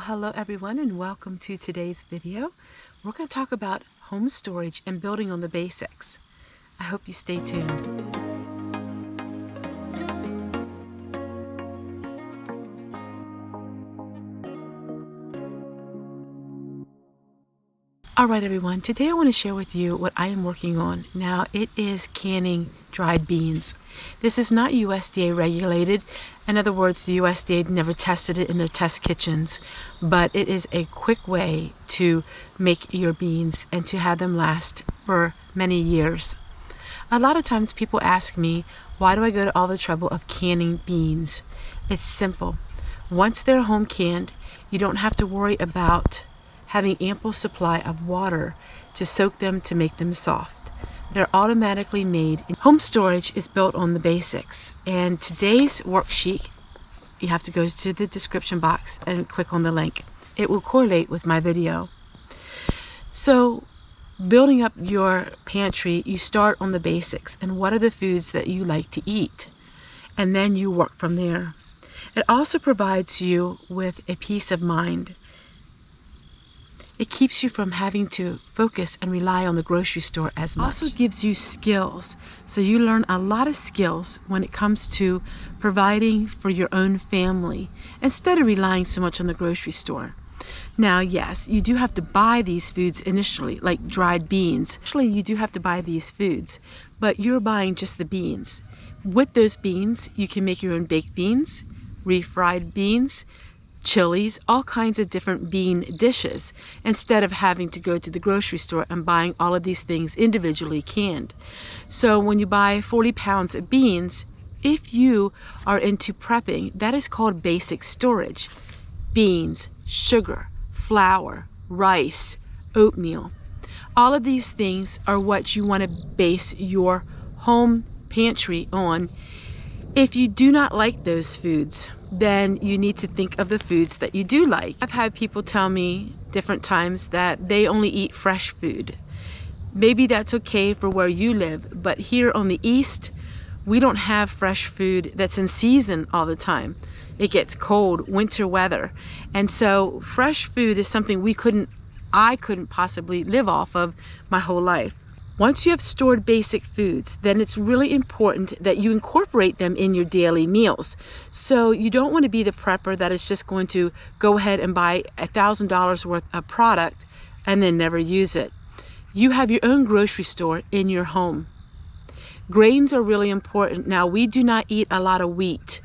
Hello everyone, and welcome to today's video. We're going to talk about home storage and building on the basics. I hope you stay tuned. Alright everyone, today I want to share with you what I am working on. Now it is canning dried beans. This is not USDA regulated. In other words, the USDA never tested it in their test kitchens, but it is a quick way to make your beans and to have them last for many years. A lot of times people ask me, why do I go to all the trouble of canning beans? It's simple. Once they're home canned, you don't have to worry about having ample supply of water to soak them to make them soft. They're automatically made. Home storage is built on the basics, and today's worksheet, you have to go to the description box and click on the link. It will correlate with my video. So building up your pantry, you start on the basics and what are the foods that you like to eat, and then you work from there. It also provides you with a peace of mind. It keeps you from having to focus and rely on the grocery store as much. Also gives you skills. So you learn a lot of skills when it comes to providing for your own family instead of relying so much on the grocery store. Now, yes, you do have to buy these foods initially, like dried beans. Actually, you do have to buy these foods, but you're buying just the beans. With those beans, you can make your own baked beans, refried beans, chilies, all kinds of different bean dishes, instead of having to go to the grocery store and buying all of these things individually canned. So when you buy 40 pounds of beans, if you are into prepping, that is called basic storage. Beans, sugar, flour, rice, oatmeal. All of these things are what you want to base your home pantry on. If you do not like those foods, then you need to think of the foods that you do like. I've had people tell me different times that they only eat fresh food. Maybe that's okay for where you live, but here on the East, we don't have fresh food that's in season all the time. It gets cold, winter weather. And so fresh food is something I couldn't possibly live off of my whole life. Once you have stored basic foods, then it's really important that you incorporate them in your daily meals. So you don't want to be the prepper that is just going to go ahead and buy $1,000 worth of product and then never use it. You have your own grocery store in your home. Grains are really important. Now, we do not eat a lot of wheat.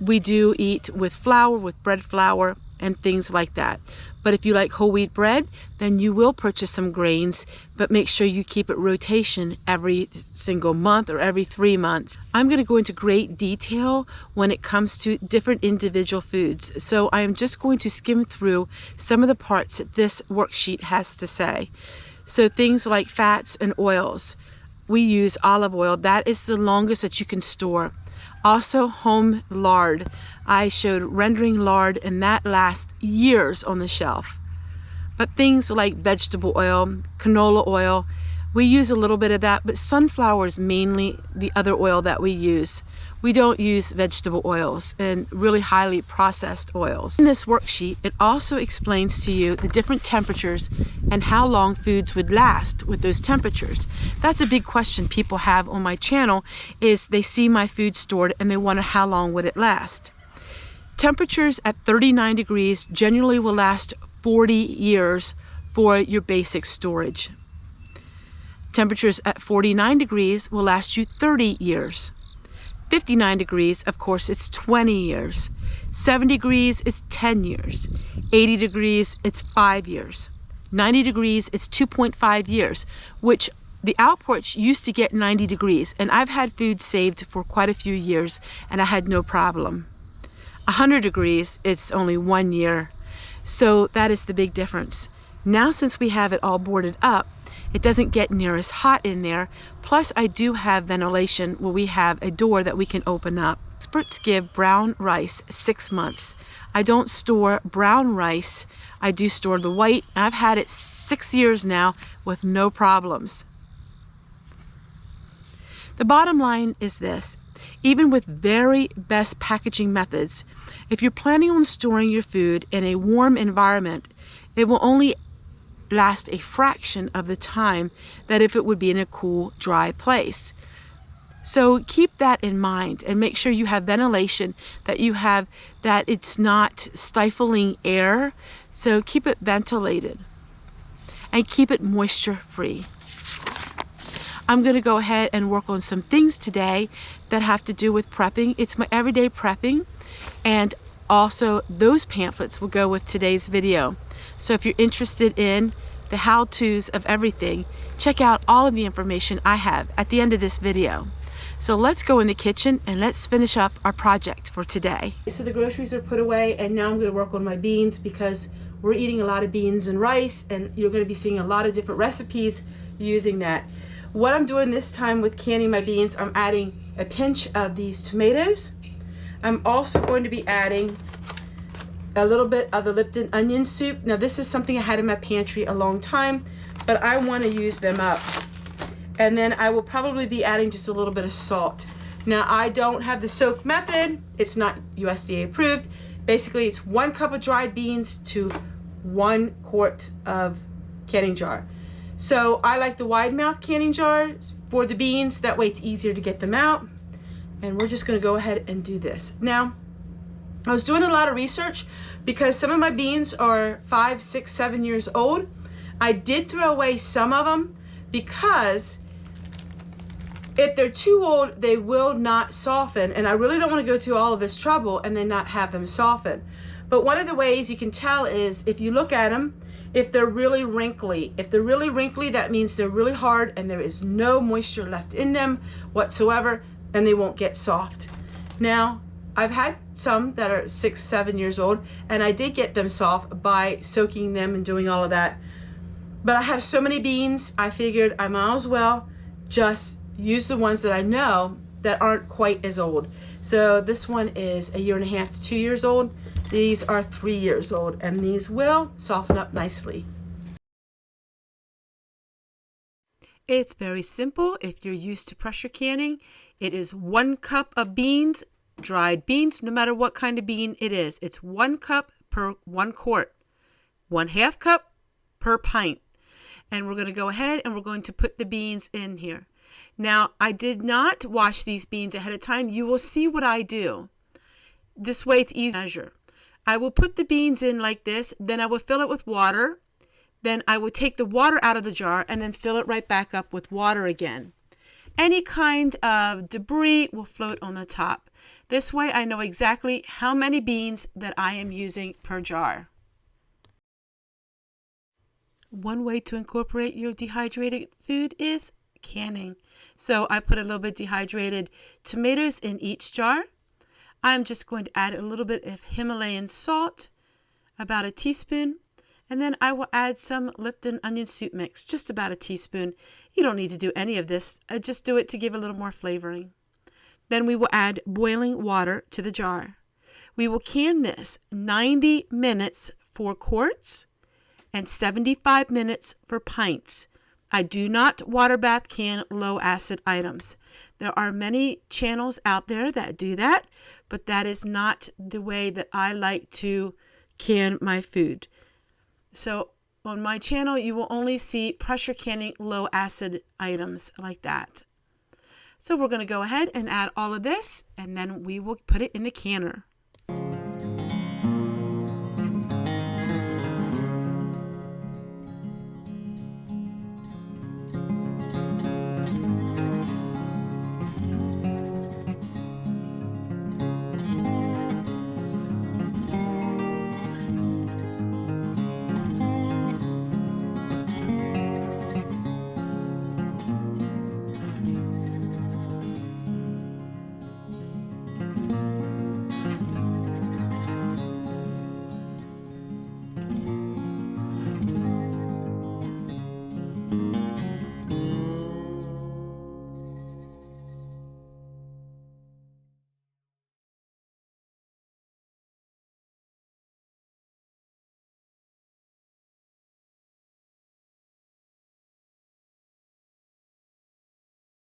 We do eat with flour, with bread flour, and things like that. But if you like whole wheat bread, then you will purchase some grains, but make sure you keep it rotation every single month or every 3 months. I'm going to go into great detail when it comes to different individual foods. So I am just going to skim through some of the parts that this worksheet has to say. So things like fats and oils. We use olive oil. That is the longest that you can store. Also home lard. I showed rendering lard, and that lasts years on the shelf. But things like vegetable oil, canola oil, we use a little bit of that, but sunflower is mainly the other oil that we use. We don't use vegetable oils and really highly processed oils. In this worksheet, it also explains to you the different temperatures and how long foods would last with those temperatures. That's a big question people have on my channel, is they see my food stored and they wonder how long would it last. Temperatures at 39 degrees generally will last 40 years for your basic storage. Temperatures at 49 degrees will last you 30 years. 59 degrees, of course, it's 20 years. 70 degrees, it's 10 years. 80 degrees, it's 5 years. 90 degrees, it's 2.5 years, which the outports used to get 90 degrees, and I've had food saved for quite a few years, and I had no problem. 100 degrees, it's only 1 year. So that is the big difference. Now, since we have it all boarded up, it doesn't get near as hot in there. Plus, I do have ventilation where we have a door that we can open up. Experts give brown rice 6 months. I don't store brown rice. I do store the white. I've had it 6 years now with no problems. The bottom line is this. Even with very best packaging methods, If you're planning on storing your food in a warm environment, it will only last a fraction of the time that if it would be in a cool, dry place. So keep that in mind and make sure you have ventilation, that it's not stifling air. So keep it ventilated and keep it moisture free. I'm going to go ahead and work on some things today that have to do with prepping. It's my everyday prepping, and also those pamphlets will go with today's video. So if you're interested in the how-tos of everything, check out all of the information I have at the end of this video. So let's go in the kitchen and let's finish up our project for today. So the groceries are put away, and now I'm going to work on my beans because we're eating a lot of beans and rice, and you're going to be seeing a lot of different recipes using that. What I'm doing this time with canning my beans, I'm adding a pinch of these tomatoes. I'm also going to be adding a little bit of the Lipton onion soup. Now this is something I had in my pantry a long time, but I want to use them up. And then I will probably be adding just a little bit of salt. Now I don't have the soak method. It's not USDA approved. Basically it's 1 cup of dried beans to 1 quart of canning jar. So I like the wide mouth canning jars for the beans. That way it's easier to get them out. And we're just going to go ahead and do this. Now, I was doing a lot of research because some of my beans are 5, 6, 7 years old. I did throw away some of them because if they're too old, they will not soften. And I really don't want to go through all of this trouble and then not have them soften. But one of the ways you can tell is if you look at them, if they're really wrinkly. If they're really wrinkly, that means they're really hard and there is no moisture left in them whatsoever, and they won't get soft. Now, I've had some that are 6, 7 years old, and I did get them soft by soaking them and doing all of that. But I have so many beans, I figured I might as well just use the ones that I know that aren't quite as old. So this one is 1.5 years to 2 years old. These are 3 years old, and these will soften up nicely. It's very simple if you're used to pressure canning. It is 1 cup of beans, dried beans, no matter what kind of bean it is. It's 1 cup per 1 quart, 1/2 cup per pint. And we're going to go ahead and we're going to put the beans in here. Now, I did not wash these beans ahead of time. You will see what I do. This way it's easy to measure. I will put the beans in like this, then I will fill it with water. Then I will take the water out of the jar and then fill it right back up with water again. Any kind of debris will float on the top. This way I know exactly how many beans that I am using per jar. One way to incorporate your dehydrated food is canning. So I put a little bit dehydrated tomatoes in each jar. I'm just going to add a little bit of Himalayan salt, about 1 teaspoon, and then I will add some Lipton onion soup mix, just about 1 teaspoon. You don't need to do any of this. I just do it to give a little more flavoring. Then we will add boiling water to the jar. We will can this 90 minutes for quarts and 75 minutes for pints. I do not water bath can low acid items. There are many channels out there that do that, but that is not the way that I like to can my food. So on my channel, you will only see pressure canning low acid items like that. So we're going to go ahead and add all of this, and then we will put it in the canner.